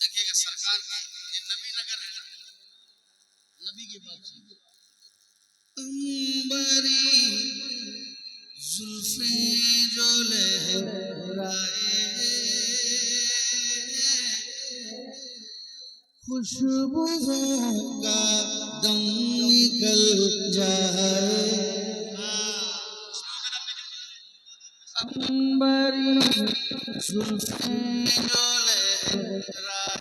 देखिएगा सरकार की ये नबी नगर है ना, नबी की बात सुनिए। अंबरी जुल्फे जो लहराए, खुशबुओं का दम निकल जाए, अंबरी जुल्फे जो लहराए।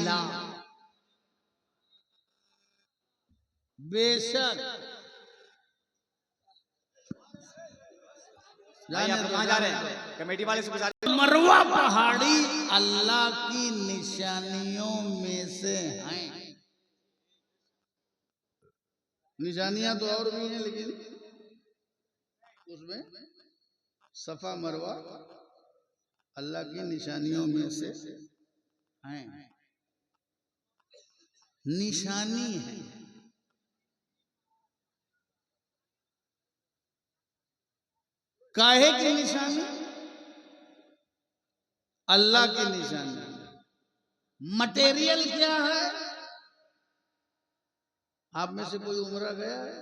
ला, बेशक भाई आप कहाँ जा रहे हैं? कमेटी वाले से गुजारिश, मरवा पहाड़ी अल्लाह की निशानियों में से हैं। निशानियां तो और भी हैं, लेकिन उसमें सफा मरवा अल्लाह की निशानियों में से हैं, निशानी है। काहे की निशानी? अल्लाह की निशानी। मटेरियल क्या है? आप में से कोई उम्रा गया है?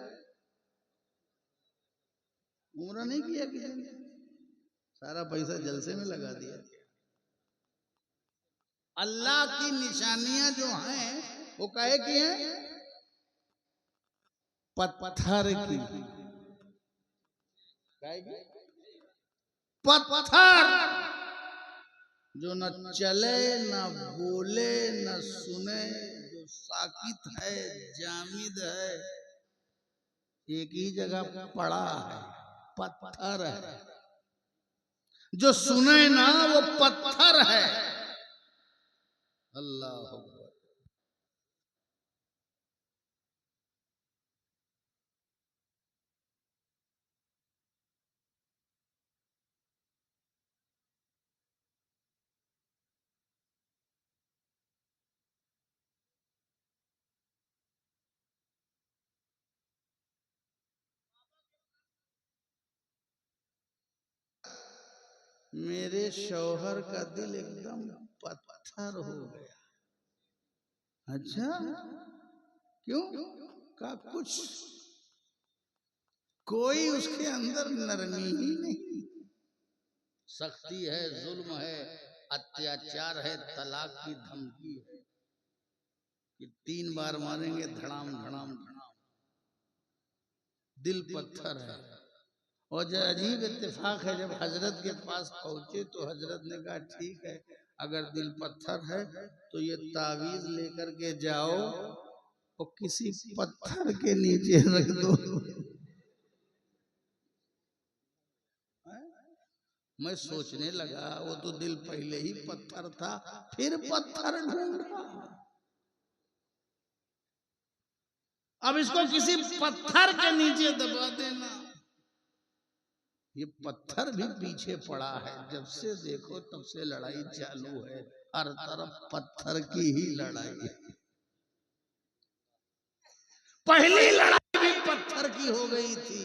उम्रा नहीं किया किसी ने? सारा पैसा जलसे में लगा दिया। अल्लाह की निशानियां जो हैं वो काहे की हैं? पत्थर की। पत्थर जो न चले न बोले न सुने, जो साकित है, जामिद है, एक ही जगह पड़ा है, पत्थर है। जो सुने ना वो पत्थर है। अल्लाह अकबर। मेरे शौहर का दिल एकदम पत्थर हो गया। अच्छा, क्यों? का कुछ कोई उसके अंदर नरमी ही नहीं। सख्ती है, जुल्म है, अत्याचार है, तलाक की धमकी है कि 3 बार मारेंगे, धड़ाम धड़ाम धड़ाम। दिल पत्थर है। और जो अजीब इत्तेफाक है, जब हजरत के पास पहुंचे तो हजरत ने कहा ठीक है, अगर दिल पत्थर है तो ये तावीज लेकर के जाओ और किसी पत्थर के नीचे रख दो। मैं सोचने लगा वो तो दिल पहले ही पत्थर था, फिर पत्थर ढूंढा। अब इसको किसी पत्थर के नीचे दबा देना। ये पत्थर भी पीछे पड़ा है। जब से देखो तब से लड़ाई चालू है, हर तरफ पत्थर की ही लड़ाई है। पहली लड़ाई भी पत्थर की हो गई थी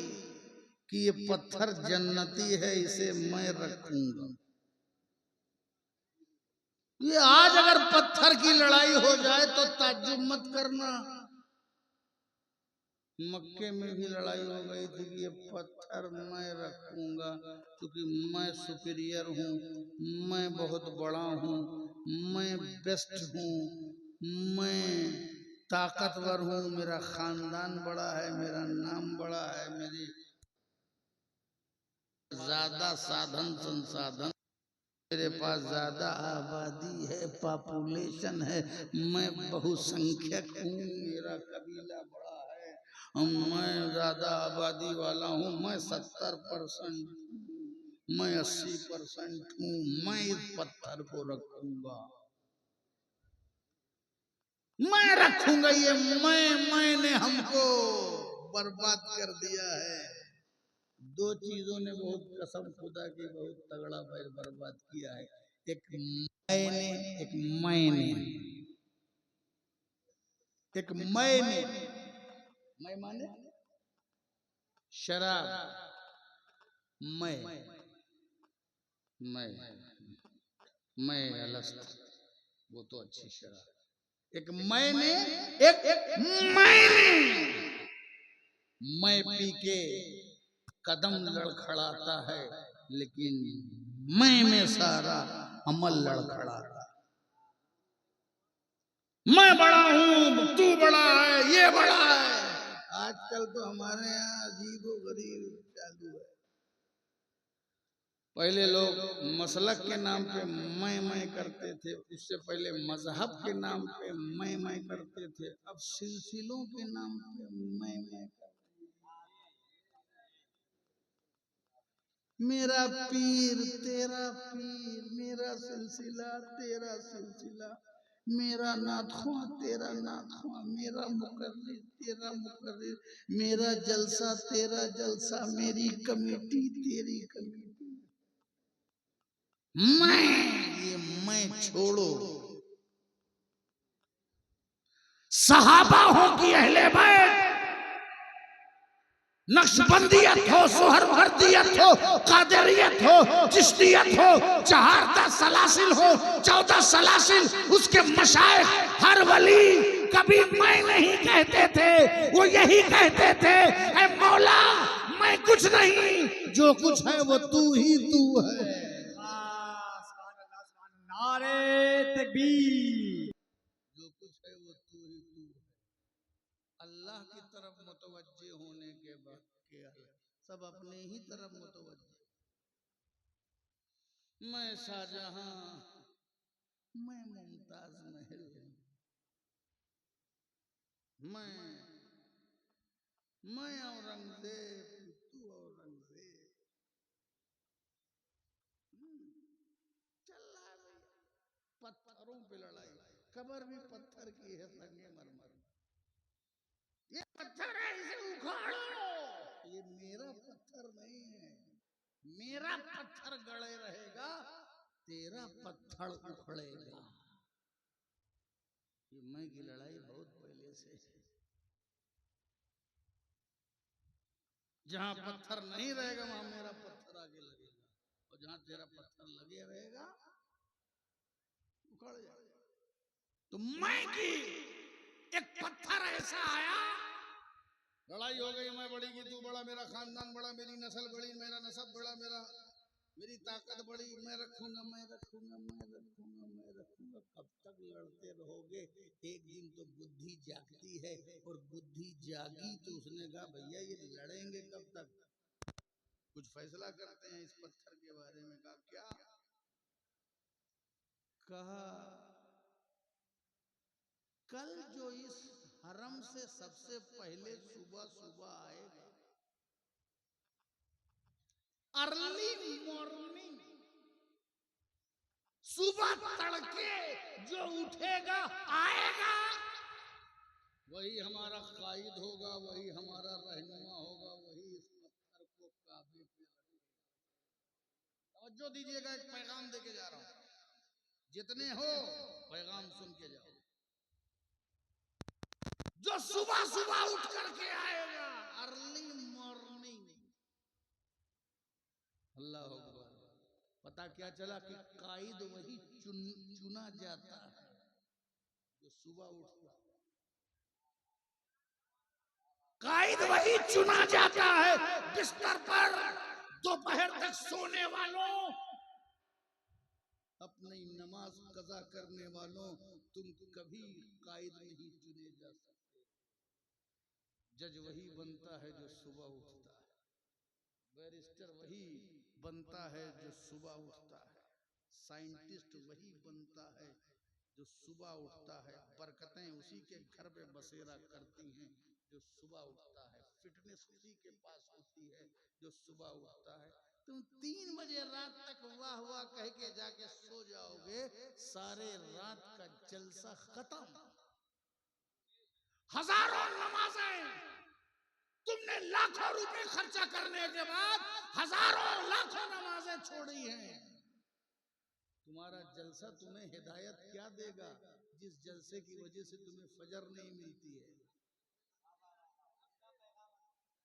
कि ये पत्थर जन्नती है, इसे मैं रखूंगा। ये आज अगर पत्थर की लड़ाई हो जाए तो ताज्जुब मत करना। मक्के में भी लड़ाई हो गई थी कि ये पत्थर मैं रखूंगा, क्योंकि मैं सुपीरियर हूँ, मैं बहुत बड़ा हूँ, मैं बेस्ट हूँ, मैं ताकतवर हूँ, मेरा खानदान बड़ा है, मेरा नाम बड़ा है, मेरी ज्यादा साधन संसाधन, मेरे पास ज्यादा आबादी है, पॉपुलेशन है, मैं बहुसंख्यक हूँ, मेरा कबीला बड़ा है, मैं ज्यादा आबादी वाला हूँ, मैं 70% हूँ, मैं 80% हूँ, मैं इस पत्थर को रखूंगा, मैं रखूंगा। ये मैंने हमको बर्बाद कर दिया है। 2 चीजों ने बहुत कसम खुदा की बहुत तगड़ा बर्बाद किया है। एक मैंने, एक मैंने, एक मैंने। मैं माने शराब, मैं अलस्त, वो तो अच्छी शराब। एक मैंने, एक मैंने। मैं पी के कदम लड़खड़ाता है, लेकिन मैं में सारा अमल लड़खड़ाता। मैं बड़ा हूँ, तू बड़ा है, ये बड़ा है। आजकल तो हमारे यहाँ अजीबो गरीब चालू है। पहले लोग मसलक के नाम पे मैं करते थे, उससे पहले मजहब के नाम पे मैं करते थे, अब सिलसिलों के नाम पे मैं करते हैं। मेरा पीर तेरा पीर, मेरा सिलसिला तेरा सिलसिला, मेरा नाथुआ तेरा नाथुआ, मेरा मुकर्रिर तेरा मुकर्रिर, मेरा जलसा तेरा जलसा, मेरी कमेटी तेरी कमेटी। मैं छोड़ो। सहाबा हो कि अहले बैत, नक्शबंदियत हो, सोहरवर्दियत हो, कादरियत हो, चिश्तियत हो, 14 सलासिल हो, 14 सलासिल, उसके मशाइख, हर वली कभी मैं नहीं कहते थे, वो यही कहते थे, ऐ मौला मैं कुछ नहीं, जो कुछ है वो तू ही तू है। नारे तकबीर। जो कुछ है वो तू ही तू है। अल्लाह की तरफ मुतवज्जे होने के बाद क्या है, सब अपने ही तरफ मुतवज्जे। मैं शाहजहां, मैं मुमताज महल, मैं औरंगजेब, तू औरंगजेब। चल रहा है भैया, पत्थरों पे लड़ाई, कब्र भी पत्थर की है, संगमरमर। ये पत्थर है, इसे उखाड़ो। ये मेरा पत्थर नहीं है, मेरा पत्थर गड़े रहेगा, तेरा पत्थर उखड़ेगा। ये मैं की लड़ाई बहुत पहले से। जहां पत्थर नहीं रहेगा वहां मेरा पत्थर आगे लगेगा, और जहां तेरा पत्थर लगे रहेगा उखड़ जाएगा। तो मैं की एक पत्थर ऐसा आया, लड़ाई हो गई, मैं बड़ी की तू बड़ा, मेरा खानदान बड़ा, मेरी नस्ल बड़ी, मेरा नसब बड़ा, मेरी ताकत बड़ी, मैं रखूंगा मैं रखूंगा मैं रखूंगा मैं रखूंगा। कब तक लड़ते रहोगे? एक दिन तो बुद्धि जागती है, और बुद्धि जागी तो उसने कहा भैया ये लड़ेंगे कब तक, कुछ फैसला करते हैं इस पत्थर के बारे में। कहा क्या? कहा कल जो इस हरम से सबसे पहले सुबह सुबह आएगा, अर्ली मॉर्निंग, सुबह तड़के जो उठेगा आएगा, वही हमारा कायद होगा, वही हमारा रहनुमा होगा, वही इस पत्थर को काबू में रखेगा। तवज्जो दीजिएगा, एक पैगाम देके जा रहा हूं, जितने हो पैगाम सुन के जाओ। जो सुबह सुबह उठ करके आएगा, अर्ली मॉर्निंग, अल्लाह अकबर। पता क्या चला कि कायद वही चुना जाता है जो सुबह उठता है। कायद वही चुना जाता है। बिस्तर पर दोपहर तक सोने वालों, अपनी नमाज कज़ा करने वालों, तुम कभी कायद नहीं चुने जा सकते। जज वही बनता है जो सुबह उठता है, बैरिस्टर वही बनता है जो सुबह उठता है, साइंटिस्ट वही बनता है जो सुबह उठता है, बरकतें उसी के घर पे बसेरा करती हैं जो सुबह उठता है, फिटनेस उसी के पास होती है जो सुबह उठता है। तुम 3 बजे रात तक वाह वाह कह के जाके सो जाओगे, सारे रात का जलसा खत्म। हजारों नमाजें, तुमने लाखों रुपए खर्चा करने के बाद हजारों लाखों नमाजें छोड़ी हैं। तुम्हारा जलसा तुम्हें हिदायत क्या देगा, जिस जलसे की वजह से तुम्हें फजर नहीं मिलती है,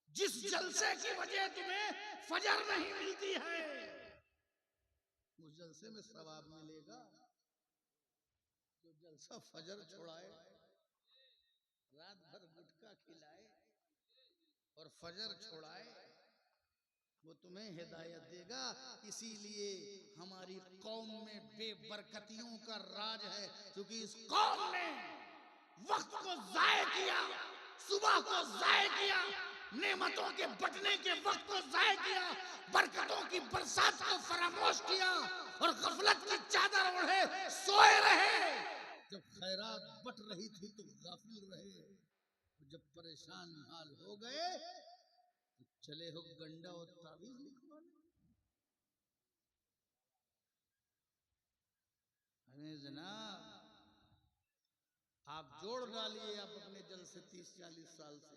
जिस जलसे की वजह तुम्हें फजर नहीं मिलती है, उस जलसे में सवाब मिलेगा। जो जलसा फजर छुड़ाए, रात भर गुटखा खिलाए और फजर छुड़ाए, वो तुम्हें हिदायत देगा। इसीलिए हमारी कौम में बेबरकतियों का राज है, क्योंकि इस कौम ने वक्त को जाया किया, सुबह को जाया किया, नेमतों के बटने के वक्त को जाया किया, बरकतों की बरसात को फरामोश किया और गफलत की चादर ओढ़े सोए रहे। जब खैरात बट रही थी तो गाफिल रहे, जब परेशान हाल हो गए तो चले हो गंडा और तावीज लिखवाने। अरे जनाब, आप जोड़ डालिए आप अपने जल से 30-40 साल से,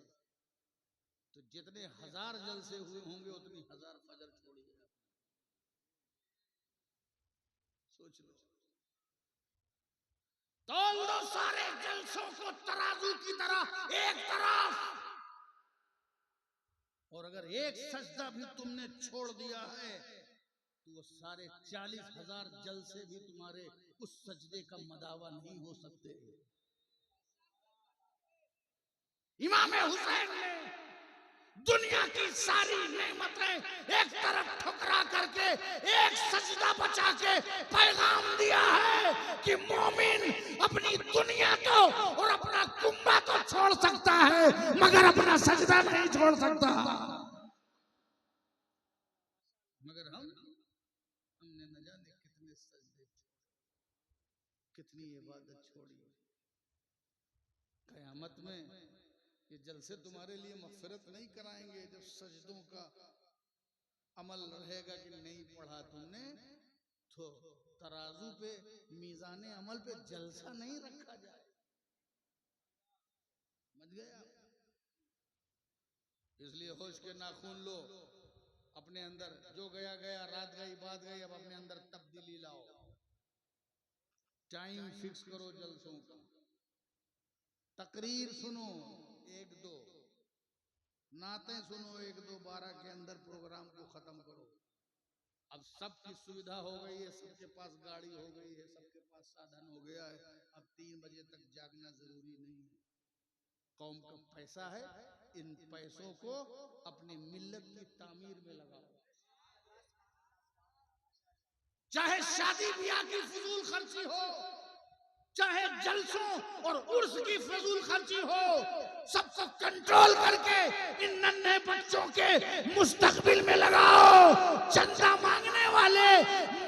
तो जितने हजार जल से हुए होंगे उतनी हजार फजर छोड़िए। सोच लो, तोल दो सारे जलसों को तराजू की तरह एक तरफ, और अगर एक सजदा भी तुमने छोड़ दिया है तो वो सारे 40,000 जल से भी तुम्हारे उस सजदे का मदावा नहीं हो सकते। इमाम हुसैन ने दुनिया की सारी नेमतें एक तरफ ठुकरा करके एक सजदा बचा के पैगाम दिया है कि मोमिन अपनी दुनिया तो और अपना कुंबा तो छोड़ सकता है मगर अपना सजदा नहीं छोड़ सकता। मगर हमने न जाने कितने सजदे, कितनी इबादत छोड़ी। कयामत में ये जलसे तुम्हारे लिए मगफिरत नहीं कराएंगे जब सजदों का अमल रहेगा कि नहीं पढ़ा तुमने, तो तराजू पे मीज़ाने अमल पे जलसा नहीं रखा जाए। समझ गए आप? इसलिए होश के नाखून लो अपने अंदर, जो गया गया, रात गई बात गई, अब अपने अंदर तब्दीली लाओ। टाइम फिक्स करो जलसों का, तकरीर सुनो 1-2, नातें सुनो 1-2, 12 के अंदर प्रोग्राम को खत्म करो। अब सबकी सुविधा हो गई है, सबके पास गाड़ी हो गई है, सबके पास साधन हो गया है, अब 3 बजे तक जागना जरूरी नहीं है। कौम का पैसा है, इन पैसों को अपनी मिल्लत की तामीर में लगाओ। चाहे शादी ब्याह की फजूल खर्ची हो, चाहे जलसों और उर्स की फजूल खर्ची हो, सबको कंट्रोल करके इन नन्हे बच्चों के मुस्तकबिल में लगाओ। चंदा मांगने वाले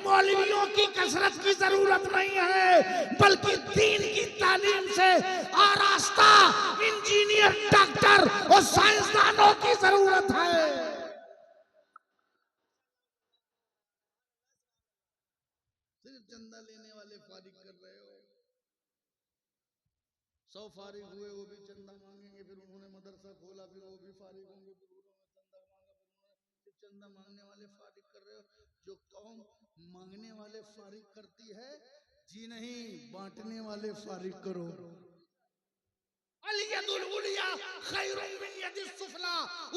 मौलवियों की कसरत की जरूरत नहीं है, बल्कि दीन की तालीम से आरास्ता इंजीनियर, डॉक्टर और साइंसदानों की जरूरत है। सिर्फ चंदा लेने वाले फारिग कर रहे हो। 100 फारिग हुए वो भी चंदा मांगेंगे, फिर उन्होंने मदरसा खोला, फिर वो भी फारिग होंगे, फिर उन्होंने चंदा मांगा, फिर उन्होंने सिर्फ चंदा मांगने वाले फारिग कर रहे हो। जो कौम मांगने वाले फारिग करती है, जी नहीं, बांटने वाले फारिग करो।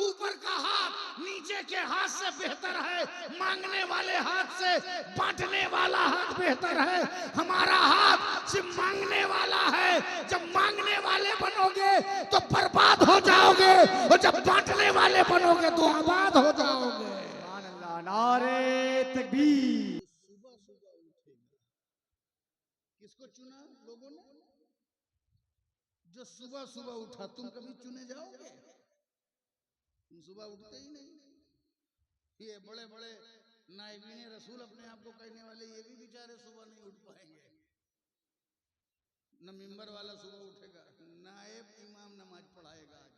ऊपर का हाथ नीचे के हाथ से बेहतर है, मांगने वाले हाथ से बांटने वाला हाथ बेहतर है। हमारा हाथ सिर्फ मांगने वाला है। जब मांगने वाले बनोगे तो बर्बाद हो जाओगे, और जब बांटने वाले बनोगे तो आबाद हो जाओगे। नारे तकबीर। सुबह सुबह उठेगा, किसको चुना लोगों ने? जो सुबह सुबह उठा। तुम कभी चुने जाओगे? तुम सुबह उठते ही नहीं। ये बड़े बड़े नाइबीने रसूल अपने आप को कहने वाले, ये भी बेचारे सुबह नहीं उठ पाएंगे। न मिंबर वाला सुबह उठेगा, नायब इमाम नमाज पढ़ाएगा आज,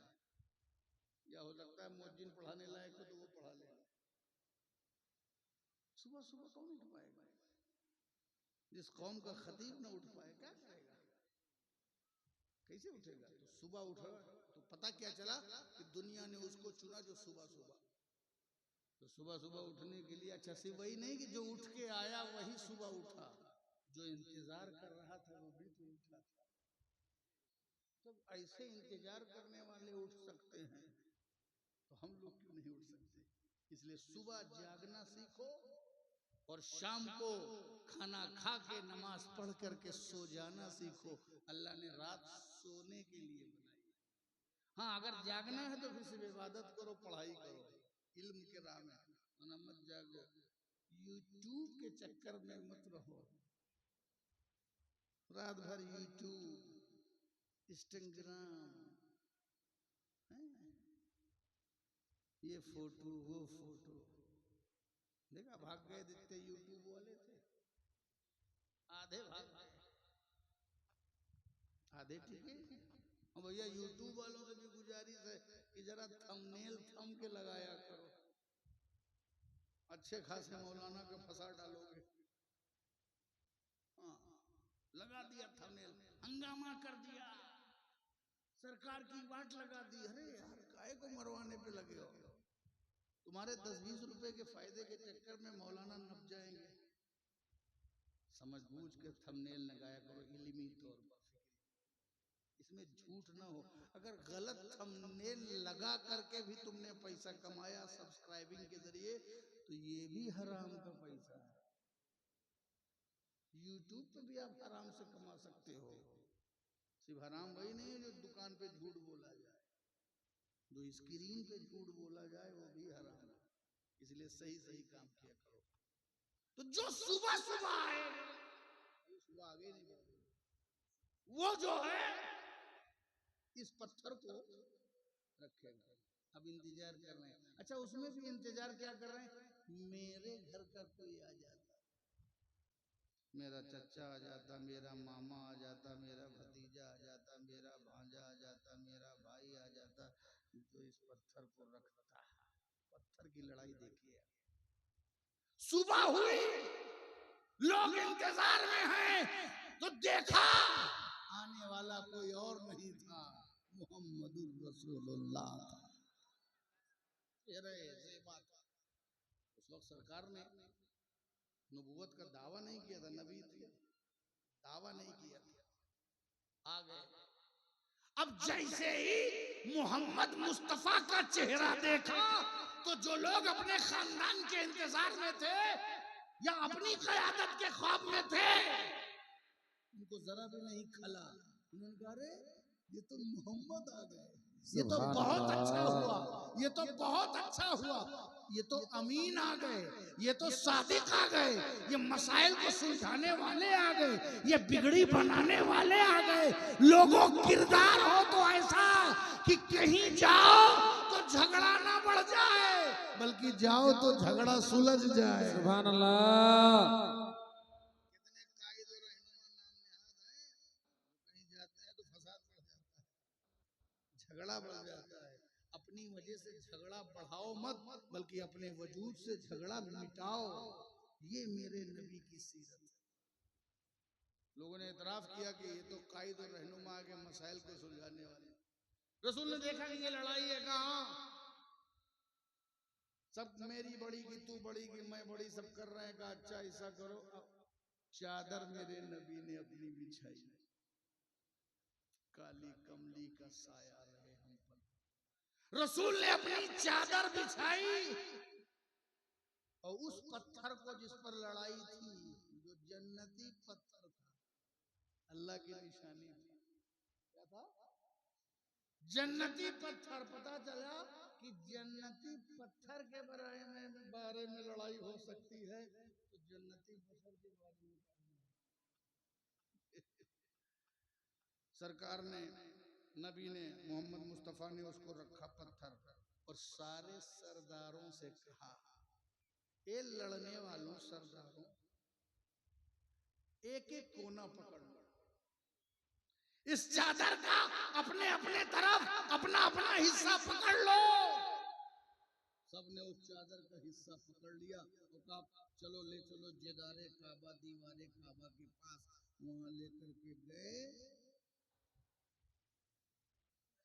या हो सकता है मुअज्जिन पढ़ाने लायक हो तो वो पढ़ा लेगा। सुबह सुबह कौन उठ पाएगा? जिस कौम का खतीब न उठ पाए क्या करेगा? कैसे उठेगा? तो सुबह उठा तो पता क्या चला कि दुनिया ने उसको चुना जो सुबह सुबह। तो सुबह सुबह उठने के लिए, अच्छा सिर्फ वही नहीं कि जो उठ के आया वही सुबह उठा, जो इंतजार कर रहा था वो भी तो उठा था। तो ऐसे इंतजार करने वाले उठ सकते हैं तो हम लोग क्यों नहीं उठ सकते? इसलिए सुबह जागना सीखो और शाम को खाना खा के नमाज पढ़ करके सो जाना सीखो। अल्लाह ने रात सोने के लिए बनाई। हाँ, अगर जागना है तो फिर सिर्फ इबादत करो, पढ़ाई करो, इल्म के राह में, वरना मत जागो। यूट्यूब के चक्कर में मत रहो। रात भर यूट्यूब, इंस्टाग्राम, ये फोटो वो फोटो, देखा भाग गए जितने यूट्यूब वाले थे, आधे भाग गए, आधे ठीक है। और भैया यूट्यूब वालों से भी गुजारिश है कि जरा थंबनेल थंब के लगाया करो, अच्छे खासे मौलाना को फंसा डालोगे। हाँ, लगा दिया थंबनेल, हंगामा कर दिया, सरकार की वाट लगा दी। अरे यार काहे को मरवाने पे लगे हो? तुम्हारे 10-20 रुपए के फायदे के चक्कर में मौलाना नप जाएंगे। समझ बूझ के थंबनेल लगाया करो, इल्मी तौर पर, इसमें झूठ ना हो। अगर गलत थंबनेल लगा करके भी तुमने पैसा कमाया सब्सक्राइबिंग के जरिए, तो ये भी हराम का पैसा है। यूट्यूब पे भी आप आराम से कमा सकते हो। सिर्फ हराम वही नहीं है जो दुकान पे झूठ बोला जाए, जो स्क्रीन पे झूठ बोला जाए वो भी हराम है। इसलिए सही सही काम किया करो। तो जो सुबह सुबह आए, सुबह आगे नहीं बढ़े, वो जो है इस पत्थर को रखेगा। अब इंतजार कर रहे हैं। अच्छा, उसमें भी इंतजार क्या कर रहे हैं? मेरे घर का कोई आ जाता, मेरा चचा आ जाता, मेरा मामा आ जाता, मेरा भतीजा आ जाता, मेरा भांजा आ जाता, मेरा भाई आ जाता, जो इस पत्थर को रखता है। पत्थर की लड़ाई देखिए। सुबह हुई, लोग इंतजार में हैं, तो देखा आने वाला कोई और नहीं था, मोहम्मदुर रसूलुल्लाह था। उस वक्त सरकार ने नबूवत का दावा नहीं किया था, नबी थे, दावा नहीं किया था। आ गए। अब जैसे ही मोहम्मद मुस्तफा का चेहरा देखा, तो जो लोग अपने खानदान के इंतजार में थे या अपनी क़यादत के ख्वाब में थे, उनको जरा भी नहीं खला। उन्होंने कहा अरे ये तो मोहम्मद आ गए, ये तो बहुत अच्छा हुआ, ये तो बहुत अच्छा हुआ, ये तो अमीन आ गए, ये तो सादिक आ गए, ये मसाइल को सुलझाने वाले आ गए, ये बिगड़ी बनाने वाले आ गए। लोगों किरदार हो तो ऐसा कि कहीं जाओ तो झगड़ा ना बढ़ जाए, बल्कि जाओ तो झगड़ा सुलझ जाए। सुभान अल्लाह। कितने कायद और रहनुमा नाम निहाद हैं, कहीं जाते हैं तो फसाद बढ़ जाता है, झगड़ा बढ़ जाता है। अपनी वजह से झगड़ा बढ़ाओ मत, बल्कि अपने वजूद से झगड़ा मिटाओ। ये मेरे नबी की सीरत है। लोगों ने इतराफ किया कि ये तो कायद और रहनुमा के मसाइल को सुलझाने वाले। रसूल ने देखा कि ये लड़ाई है, कहा सब मेरी बड़ी की तू बड़ी की मैं बड़ी, सब कर रहे हैं। कहा अच्छा ऐसा करो, चादर मेरे नबी ने अपनी बिछाई, काली कमली का साया रहे हम पर। रसूल ने अपनी चादर बिछाई और उस पत्थर को जिस पर लड़ाई थी, जो जन्नती पत्थर था, अल्लाह की निशानी थी। क्या था? जन्नती पत्थर। पता चला कि जन्नती पत्थर के बारे में लड़ाई हो सकती है, तो जन्नती बशर के बारे में सरकार ने, नबी ने, मोहम्मद मुस्तफा ने उसको रखा पत्थर, और सारे सरदारों से कहा, ये लड़ने वालों सरदारों, एक एक कोना पकड़ लो, इस चादर का अपने अपने तरफ अपना अपना हिस्सा पकड़ लो। सबने उस चादर का हिस्सा पकड़ लिया और कहा चलो ले चलो जेदारे काबा, दीवारे काबा के पास, वहां लेकर के गए।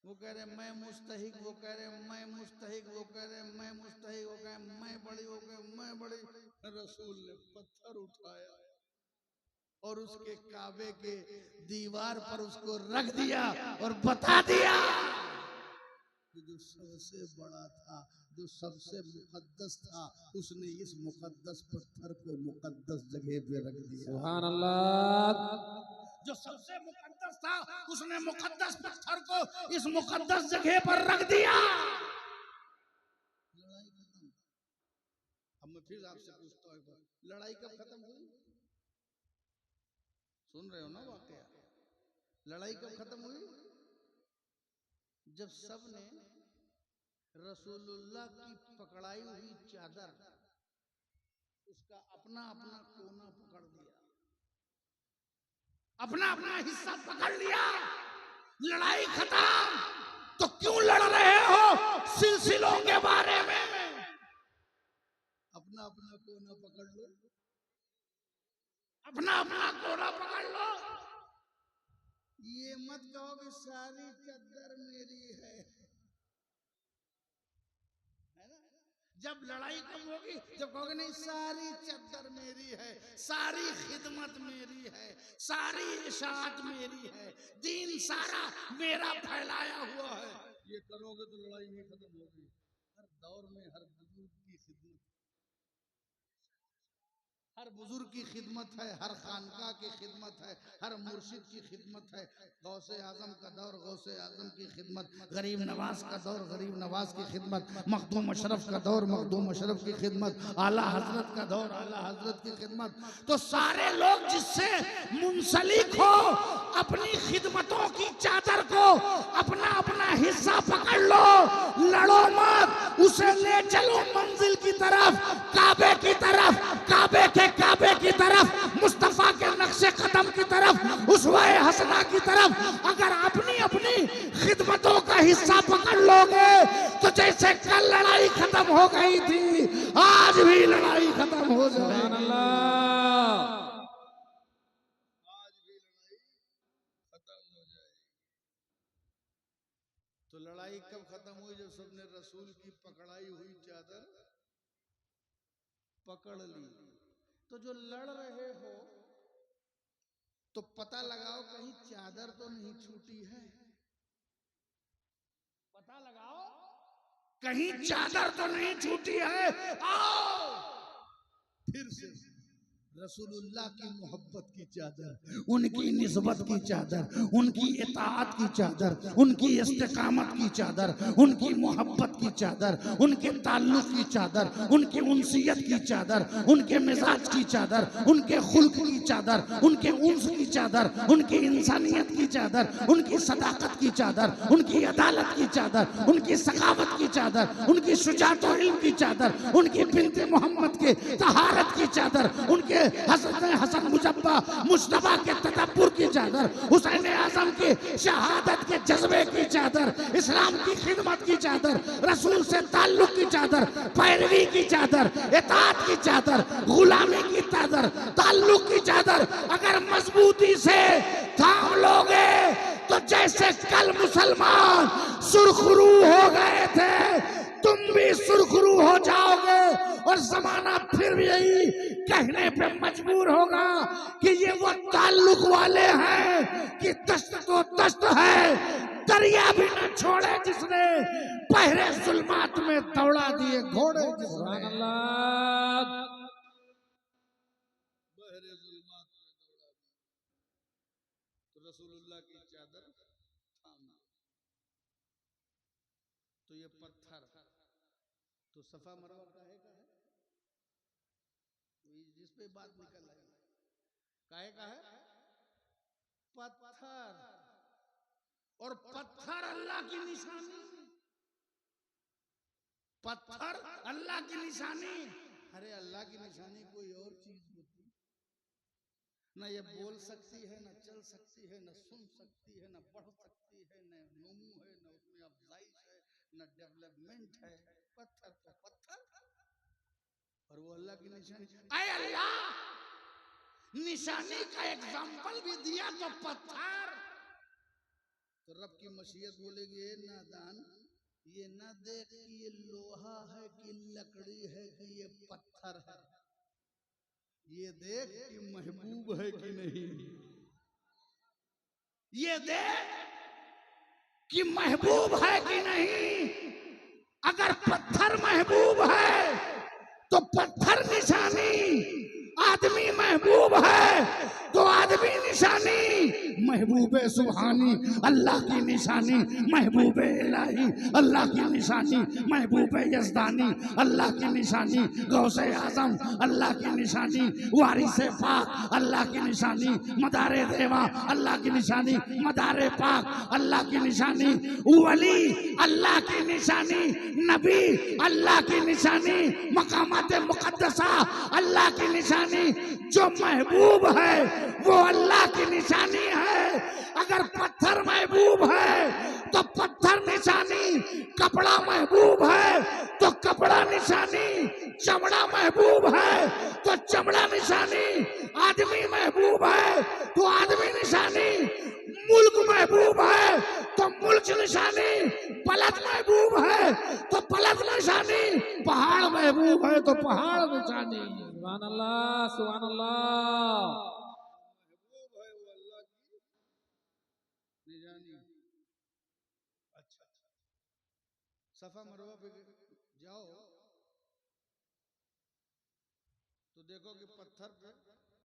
वो कह रहे मैं मुस्तहिक, वो कह रहे मैं मुस्तहिक, वो कह रहे मैं मुस्तहिक, वो कह मैं बड़ी, वो कह मैं बड़ी। रसूल ने पत्थर उठाया और उसके काबे के दीवार पर उसको रख दिया और बता दिया कि जो सबसे बड़ा था, जो सबसे मुकद्दस था, उसने इस मुकद्दस पत्थर को मुकद्दस जगह पे रख दिया। सुभान अल्लाह। जो सबसे मुकद्दस था, उसने मुकद्दस पत्थर को इस मुकद्दस जगह पर रख दिया। लड़ाई खत्म। अब मैं फिर आपसे पूछता हूं, लड़ाई कब खत्म हुई? सुन रहे हो ना वाकया? लड़ाई कब खत्म हुई? जब सब ने रसूलुल्लाह की पकड़ाई हुई चादर उसका अपना अपना कोना पकड़ लिया, अपना अपना हिस्सा पकड़ लिया, लड़ाई खत्म। तो क्यों लड़ रहे हो सिलसिलों के बारे में? अपना अपना कोना पकड़ लो, अपना अपना कोना पकड़ लो। ये मत कहो कि सारी चद्दर मेरी है ना? जब लड़ाई कम होगी जब कहोगे नहीं सारी चद्दर मेरी है, सारी खिदमत मेरी है, सारी इशाअत मेरी है, दीन सारा मेरा फैलाया हुआ है, ये करोगे तो लड़ाई नहीं खत्म होगी। हर दौर में हर बुजुर्ग की खिदमत, हर बुजुर्ग की खिदमत है, हर खानका की खिदमत है, हर मुर्शिद की खिदमत है। गौसे आजम का दौर गौसे आजम की खिदमत, गरीब नवाज का दौर गरीब नवाज की खिदमत, मखदूम अशरफ का दौर मखदूम अशरफ की खिदमत, आला हजरत का दौर आला हजरत की खिदमत। तो सारे लोग जिससे मुंसलिक हो अपनी खिदमतों की चादर को अपना अपना हिस्सा पकड़ लो, लड़ो मत, उसे ले चलो मंजिल की तरफ, काबे की तरफ, काबे की तरफ, मुस्तफा के नक्शे कदम की तरफ, उसवाए हसना की तरफ। अगर अपनी अपनी खिदमतों का हिस्सा पकड़ लोगे तो जैसे कल लड़ाई खत्म हो गई थी आज भी लड़ाई खत्म हो जाएगी। आज भी लड़ाई खत्म हो जाएगी। तो लड़ाई कब खत्म हुई? जब सबने रसूल की पकड़ाई हुई चादर पकड़ ली। तो जो लड़ रहे हो तो पता लगाओ कहीं चादर तो नहीं छूटी है, पता लगाओ कहीं चादर तो नहीं छूटी है। आओ फिर से रसूलुल्लाह की मोहब्बत की चादर, उनकी निस्बत की चादर, उनकी इताअत की चादर, उनकी इस्तिकामत की चादर, उनकी मोहब्बत की चादर, उनके ताल्लुक की चादर, उनकी उनसियत की चादर, उनके मिजाज की चादर, उनके खुल्क की चादर, उनके उन्स की चादर, उनकी इंसानियत की चादर, उनकी सदाकत की चादर, उनकी अदालत की चादर, उनकी सखावत की चादर, उनकी शुजाअत और इल्म की चादर, उनकी बिन्ते मोहम्मद के तहारत की चादर, उनके हज़रत हसन मुजब्बा मुस्तफा के तदब्बुर की चादर, हुसैन आजम की शहादत के जज्बे की चादर, इस्लाम की खिदमत की चादर, रसूल से ताल्लुक की चादर, पैरवी की चादर, इताअत की चादर, गुलामी की चादर, ताल्लुक की चादर अगर मजबूती से थाम लोगे तो जैसे कल मुसलमान सुरखरू हो गए थे तुम भी सुरखरू हो जाओगे। और जमाना फिर यही कहने पे मजबूर होगा कि ये वो ताल्लुक वाले हैं कि दश्त तो दश्त है, दरिया भी न छोड़े जिसने, पहरे जुल्मात में दौड़ा दिए घोड़े जिसने। बहरे जुल्मात में दौड़ा दिए। तो रसूलुल्लाह की चादर थामा। तो ये पत्थर तो सफा मरवा काहे का है? जिस पे बात निकल आई काहे का है? पत्थर। और पत्थर अल्लाह की निशानी, पत्थर अल्लाह की निशानी। अरे अल्लाह की निशानी कोई और चीज होती न, ये बोल सकती है, न चल सकती है, न सुन सकती है, न बढ़ सकती है, न नमू है, न उसमें अफजाइश है, न डेवलपमेंट है। पत्थर तो पत्थर और वो अल्लाह की निशानी। ऐ अल्लाह निशानी का एग्जाम्पल भी दिया तो पत्थर। तो रब की मशीयत बोलेगी ए नादान, ये न देख कि ये लोहा है कि लकड़ी है कि ये पत्थर है, ये देख कि महबूब है कि नहीं, ये देख कि महबूब है कि नहीं। अगर पत्थर महबूब है तो पत्थर निशानी, आदमी महबूब है तो आदमी निशानी, महबूब सुबहानी अल्लाह की निशानी, महबूब इलाही अल्लाह की निशानी, महबूब यज़दानी अल्लाह की निशानी, गौसे आजम अल्लाह की निशानी, वारिस पाक अल्लाह की निशानी, मदारे देवा अल्लाह की निशानी, मदारे पाक अल्लाह की निशानी, वली अल्लाह की निशानी, नबी अल्लाह की निशानी, मकामात मुकद्दसा अल्लाह की निशानी। जो महबूब है वो अल्लाह की निशानी है। अगर पत्थर महबूब है तो पत्थर निशानी, कपड़ा महबूब है तो कपड़ा निशानी, चमड़ा महबूब है तो चमड़ा निशानी, आदमी महबूब है तो आदमी निशानी, मुल्क महबूब है तो मुल्क निशानी, पलक महबूब है तो पलक निशानी, पहाड़ महबूब है तो पहाड़ निशानी। सुभान अल्लाह, सुभान अल्लाह। अच्छा, सफा मरवा पे जाओ तो देखो कि पत्थर पे